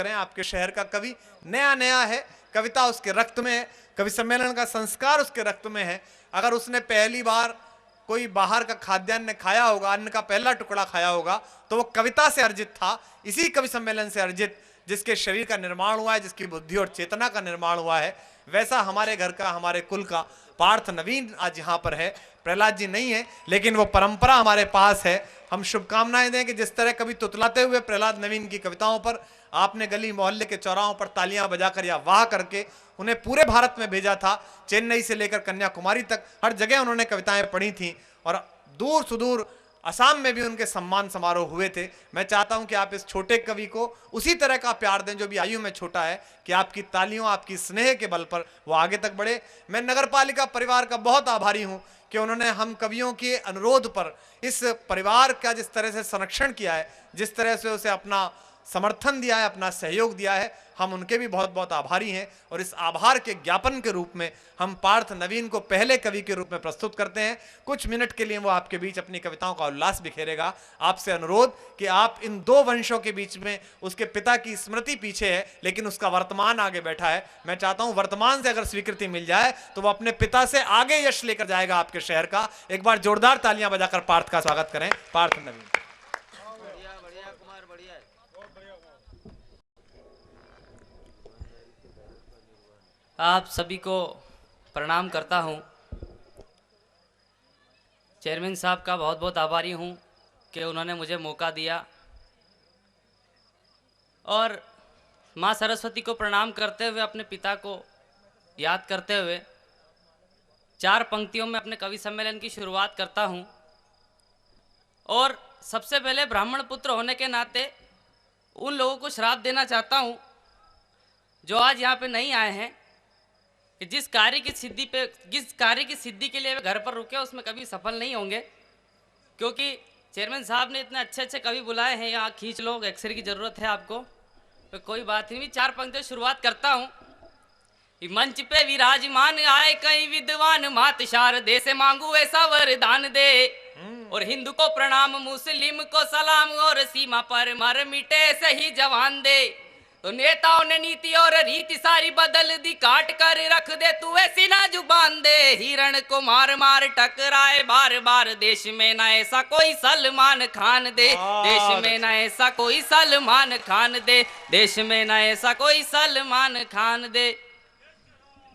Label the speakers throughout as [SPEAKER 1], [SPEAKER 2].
[SPEAKER 1] करें। आपके शहर का कवि नया नया है, कविता उसके रक्त में है, कवि सम्मेलन का संस्कार उसके रक्त में है। अगर उसने पहली बार कोई बाहर का खाद्यान्न खाया होगा, अन्न का पहला टुकड़ा खाया होगा, तो वो कविता से अर्जित था, इसी कवि सम्मेलन से अर्जित, जिसके शरीर का निर्माण हुआ है, जिसकी बुद्धि और चेतना का निर्माण हुआ है। वैसा हमारे घर का, हमारे कुल का पार्थ नवीन आज यहाँ पर है। प्रहलाद जी नहीं है, लेकिन वो परंपरा हमारे पास है। हम शुभकामनाएं दें कि जिस तरह कभी तुतलाते हुए प्रहलाद नवीन की कविताओं पर आपने गली मोहल्ले के चौराहों पर तालियां बजाकर या वाह करके उन्हें पूरे भारत में भेजा था, चेन्नई से लेकर कन्याकुमारी तक हर जगह उन्होंने कविताएं पढ़ी थी और दूर सुदूर असम में भी उनके सम्मान समारोह हुए थे। मैं चाहता हूं कि आप इस छोटे कवि को उसी तरह का प्यार दें जो भी आयु में छोटा है, कि आपकी तालियों, आपकी स्नेह के बल पर वो आगे तक बढ़े। मैं नगर पालिका परिवार का बहुत आभारी हूं कि उन्होंने हम कवियों के अनुरोध पर इस परिवार का जिस तरह से संरक्षण किया है, जिस तरह से उसे अपना समर्थन दिया है, अपना सहयोग दिया है, हम उनके भी बहुत बहुत आभारी हैं। और इस आभार के ज्ञापन के रूप में हम पार्थ नवीन को पहले कवि के रूप में प्रस्तुत करते हैं। कुछ मिनट के लिए वो आपके बीच अपनी कविताओं का उल्लास बिखेरेगा। आपसे अनुरोध कि आप इन दो वंशों के बीच में, उसके पिता की स्मृति पीछे है लेकिन उसका वर्तमान आगे बैठा है, मैं चाहता हूं वर्तमान से अगर स्वीकृति मिल जाए तो वो अपने पिता से आगे यश लेकर जाएगा आपके शहर का। एक बार जोरदार तालियां बजाकर पार्थ का स्वागत करें। पार्थ नवीन।
[SPEAKER 2] आप सभी को प्रणाम करता हूं। चेयरमैन साहब का बहुत बहुत आभारी हूं कि उन्होंने मुझे मौका दिया, और मां सरस्वती को प्रणाम करते हुए, अपने पिता को याद करते हुए 4 पंक्तियों में अपने कवि सम्मेलन की शुरुआत करता हूं। और सबसे पहले ब्राह्मण पुत्र होने के नाते उन लोगों को श्राप देना चाहता हूं जो आज यहाँ पे नहीं आए हैं, कि जिस कार्य की सिद्धि के लिए वे घर पर रुके उसमें कभी सफल नहीं होंगे। क्योंकि चेयरमैन साहब ने इतने अच्छे अच्छे कवि बुलाए हैं, यहाँ खींच लो, एक्सरे की जरूरत है आपको, तो कोई बात नहीं। 4 पंक्तियों शुरुआत करता हूँ। मंच पे विराजमान आए कई विद्वान, मात शारदे से मांगू ऐसा वरदान दे, और हिंदू को प्रणाम, मुस्लिम को सलाम, और सीमा पर मर मिटे सही जवान दे। तो नेताओं ने नीति और रीति सारी बदल दी, काट कर रख दे तू ऐसी ना जुबान दे। हिरण को मार मार टकराए बार बार, देश में ना ऐसा कोई सलमान खान दे, देश में ना ऐसा कोई सलमान खान दे, देश में ना ऐसा कोई सलमान खान दे।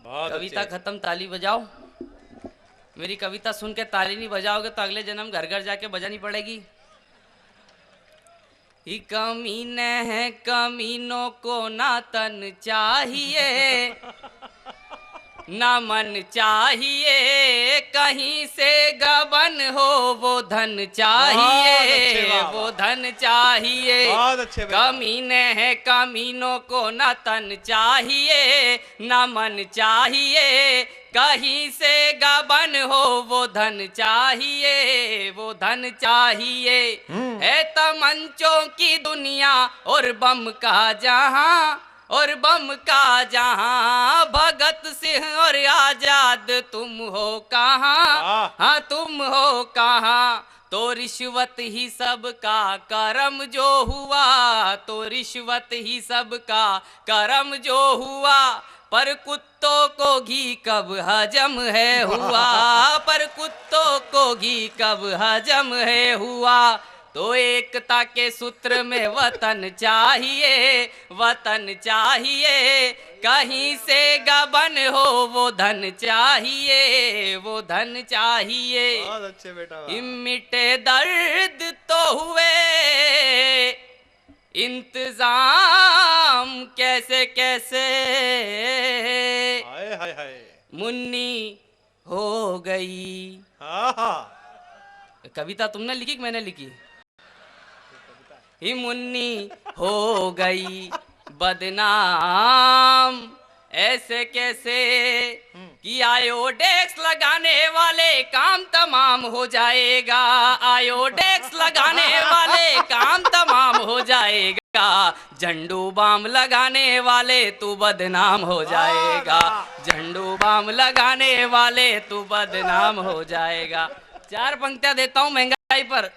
[SPEAKER 2] कविता खत्म, ताली बजाओ। मेरी कविता सुन के ताली नहीं बजाओगे तो अगले जन्म घर घर जाके बजानी पड़ेगी। ही कमीने हैं कमीनों को ना तन चाहिए, ना मन चाहिए, कहीं से गबन हो वो धन चाहिए, वो धन चाहिए। कमीने हैं कमीनों को ना तन चाहिए, ना मन चाहिए, कहीं से गबन हो वो धन चाहिए, वो धन चाहिए। है तमंचों की दुनिया और बम का जहां, और बम का जहां, भगत सिंह और आजाद तुम हो कहाँ, हाँ तुम हो कहाँ। तो रिश्वत ही सबका करम जो हुआ, तो रिश्वत ही सबका करम जो हुआ, पर कुत्तों को घी कब हजम है हुआ, पर कुत्तों को घी कब हजम है हुआ। तो एकता के सूत्र में वतन चाहिए, वतन चाहिए, कहीं से गबन हो वो धन चाहिए, वो धन चाहिए।
[SPEAKER 1] बहुत अच्छे बेटा।
[SPEAKER 2] मिटे दर्द तो हुए इंतजाम कैसे कैसे,
[SPEAKER 1] हाय हाय हाय,
[SPEAKER 2] मुन्नी हो गई। कविता तुमने लिखी कि मैंने लिखी? ही मुन्नी हो गई बदनाम ऐसे कैसे, कि आयोडेक्स लगाने वाले काम तमाम हो जाएगा, आयोडेक्स लगाने वाले काम तमाम हो जाएगा, झंडू बाम लगाने वाले तू बदनाम हो जाएगा, झंडू बाम लगाने वाले तू बदनाम हो जाएगा। 4 पंक्तियां देता हूं महंगाई पर।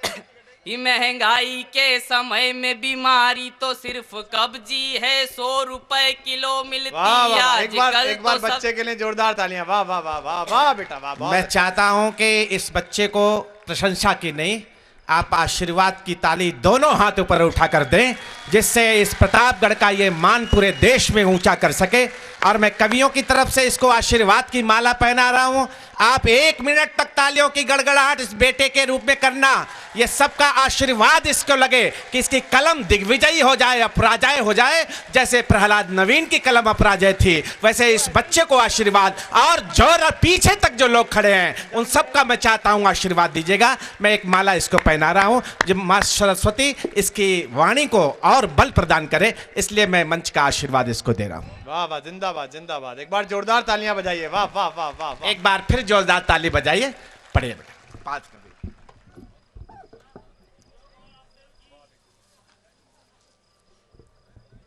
[SPEAKER 2] ये महंगाई के समय में बीमारी तो सिर्फ कब्जी है, 100 रुपए किलो मिलती
[SPEAKER 1] वाह वाह,
[SPEAKER 2] आजकल
[SPEAKER 1] एक बार
[SPEAKER 2] तो सब।
[SPEAKER 1] बच्चे के लिए जोरदार तालियां। वाह वाह वाह वाह वाह बेटा वाह। बहुत
[SPEAKER 3] मैं चाहता हूं कि इस बच्चे को प्रशंसा की नहीं, आप आशीर्वाद की ताली दोनों हाथों पर उठाकर दें, जिससे इस प्रतापगढ़ का ये मान पूरे देश में ऊंचा कर सके। और मैं कवियों की तरफ से इसको आशीर्वाद की माला पहना रहा हूं। आप 1 मिनट तक तालियों की गड़गड़ाहट इस बेटे के रूप में करना। ये सबका आशीर्वाद इसको लगे कि इसकी कलम दिग्विजयी हो जाए, अपराजय हो जाए। जैसे प्रहलाद नवीन की कलम अपराजय थी, वैसे इस बच्चे को आशीर्वाद, और जो पीछे तक जो लोग खड़े हैं उन सबका मैं चाहता हूं आशीर्वाद दीजिएगा। मैं एक माला इसको पहना रहा हूं, जब मां सरस्वती इसकी वाणी को और बल प्रदान करे, इसलिए मैं मंच का आशीर्वाद इसको दे रहा हूं।
[SPEAKER 1] वाह वाह, जिंदाबाद जिंदाबाद। एक बार जोरदार तालियां बजाइए। वाह वाह वाह वाह वाह।
[SPEAKER 3] एक बार फिर जोरदार ताली बजाइए। पढ़िए बेटा 5 कभी।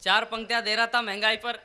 [SPEAKER 2] 4 पंक्तियां दे रहा था महंगाई पर।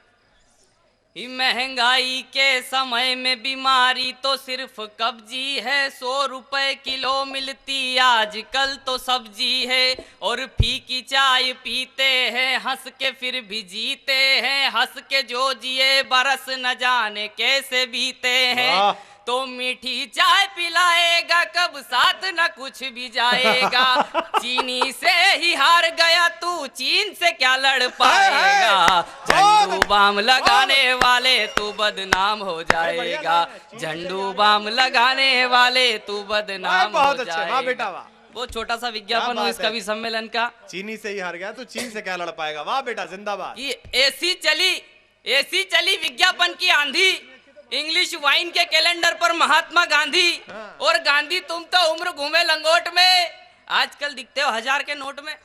[SPEAKER 2] ही महंगाई के समय में बीमारी तो सिर्फ कब्जी है, 100 रुपए किलो मिलती आजकल तो सब्जी है। और फीकी चाय पीते हैं, हंस के फिर भी जीते हैं, हंस के जो जिए बरस न जाने कैसे बीते हैं।
[SPEAKER 1] वाह।
[SPEAKER 2] तो मीठी चाय पिलाएगा कब, साथ न कुछ भी जाएगा। चीनी से ही हार गया तू, चीन से क्या लड़ पाएगा। झंडू बाम लगाने वाले तू बदनाम हो जाएगा, झंडू बाम लगाने वाले तू बदनाम हो
[SPEAKER 1] बहुत अच्छे। वाह बेटा
[SPEAKER 2] जाएगा।
[SPEAKER 1] वाह।
[SPEAKER 2] वो छोटा सा विज्ञापन हो इस कवि सम्मेलन का
[SPEAKER 1] चीनी से ही हार गया तो चीन से क्या लड़ पाएगा। वाह बेटा जिंदाबाद।
[SPEAKER 2] कि एसी चली विज्ञापन की आंधी, इंग्लिश वाइन के कैलेंडर पर महात्मा गांधी। और गांधी तुम तो उम्र घूमे लंगोट में, आजकल दिखते हो 1000 के नोट में।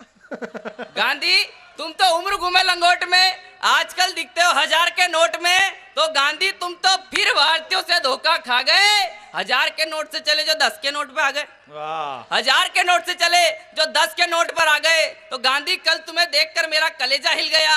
[SPEAKER 2] गांधी तुम तो उम्र घूमे लंगोट में, आजकल दिखते हो 1000 के नोट में। तो गांधी तुम तो फिर भारतीयों से धोखा खा गए, 1000 के नोट से चले जो 10 के नोट पे आ गए,
[SPEAKER 1] वाह
[SPEAKER 2] 1000 के नोट से चले जो 10 के नोट पर आ गए। तो गांधी कल तुम्हें देखकर मेरा कलेजा हिल गया,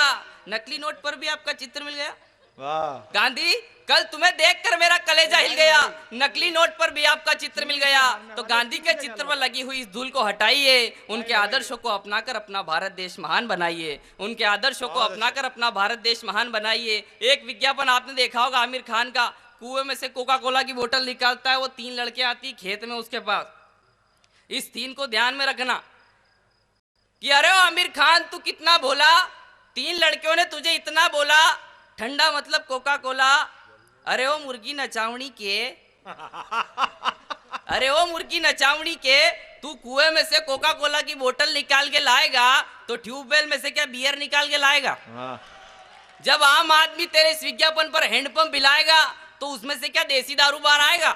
[SPEAKER 2] नकली नोट पर भी आपका चित्र मिल गया।
[SPEAKER 1] वाह।
[SPEAKER 2] गांधी कल तुम्हें देखकर मेरा कलेजा हिल गया, नकली नोट पर भी आपका चित्र मिल गया। तो गांधी के चित्र पर लगी हुई इस धूल को हटाइए, उनके आदर्शों को अपनाकर अपना भारत देश महान बनाइए, उनके आदर्शों को अपनाकर अपना भारत देश महान बनाइए। एक विज्ञापन आपने देखा होगा आमिर खान का, कुएं में से कोका कोला की बोतल निकालता है, वो 3 लड़के आती खेत में उसके पास। इस 3 को ध्यान में रखना कि अरे ओ आमिर खान तू कितना भोला, 3 लड़कियों ने तुझे इतना बोला, ठंडा मतलब कोका कोला। अरे ओ मुर्गी नचावनी के, अरे ओ मुर्गी नचावनी के, तू कुएं में से कोका कोला की बोतल निकाल के लाएगा तो ट्यूबवेल में से क्या बियर निकाल के लाएगा। जब आम आदमी तेरे इस विज्ञापन पर हैंडपंप पिलाएगा तो उसमें से क्या देसी दारू बाहर आएगा।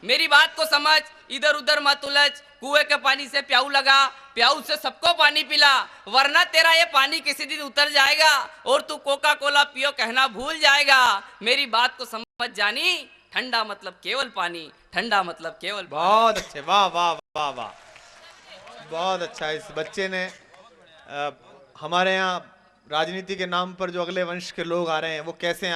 [SPEAKER 2] मेरी बात को समझ, इधर उधर मत उलझ, कुएं के पानी से प्याऊ लगा, प्याऊ से सबको पानी पिला, वरना तेरा ये पानी किसी दिन उतर जाएगा और तू कोका कोला पियो कहना भूल जाएगा। मेरी बात को समझ जानी, ठंडा मतलब केवल पानी, ठंडा मतलब केवल पानी।
[SPEAKER 1] बहुत अच्छे। वाह वाह वाह वाह, बहुत अच्छा। इस बच्चे ने हमारे यहाँ राजनीति के नाम पर जो अगले वंश के लोग आ रहे हैं वो कैसे